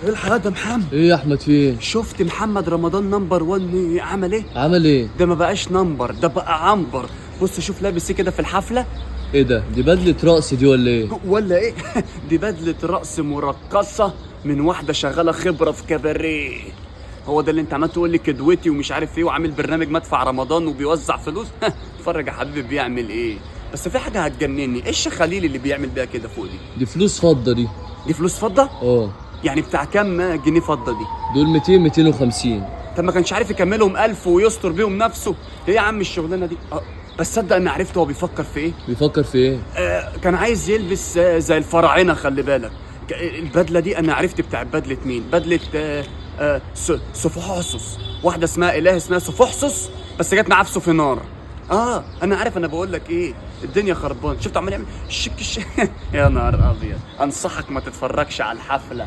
الحق ده محمد. ايه يا احمد في ايه؟ شفت محمد رمضان نمبر 1 عمل ايه؟ عمل ايه؟ ده ما بقاش نمبر، ده بقى عنبر. بص شوف لابس ايه كده في الحفله. ايه ده؟ دي بدلة رقص دي ولا ايه؟ ولا ايه؟ دي بدله رقص مرقصه من واحده شغاله خبره في كباريه. هو ده اللي انت عمال تقول لي كدوتي ومش عارف ايه وعامل برنامج مدفع رمضان وبيوزع فلوس؟ اتفرج يا حبيبي بيعمل ايه. بس في حاجه هتجنني، ايه الشيخ خليل اللي بيعمل بيها كده فوق دي؟ دي فلوس فضة دي. دي فلوس فضه؟ اه. يعني بتاع كام جنيه فضه دي؟ دول 200 250. طب ما كانش عارف يكملهم 1000 ويستر بيهم نفسه؟ ايه يا عم الشغلانه دي؟ بس صدق اني عرفت هو بيفكر في ايه. بيفكر في ايه؟ كان عايز يلبس زي الفراعنه. خلي بالك البدله دي انا عرفت بتاع بدله مين. بدله سوفوحسوس. واحده اسمها اله اسمها سوفوحسوس بس جت معاه في سوفينار. انا عارف. انا بقول لك ايه، الدنيا خربان. شفت عمال يعمل شك يا نهار ابيض. انصحك ما تتفرجش على الحفله.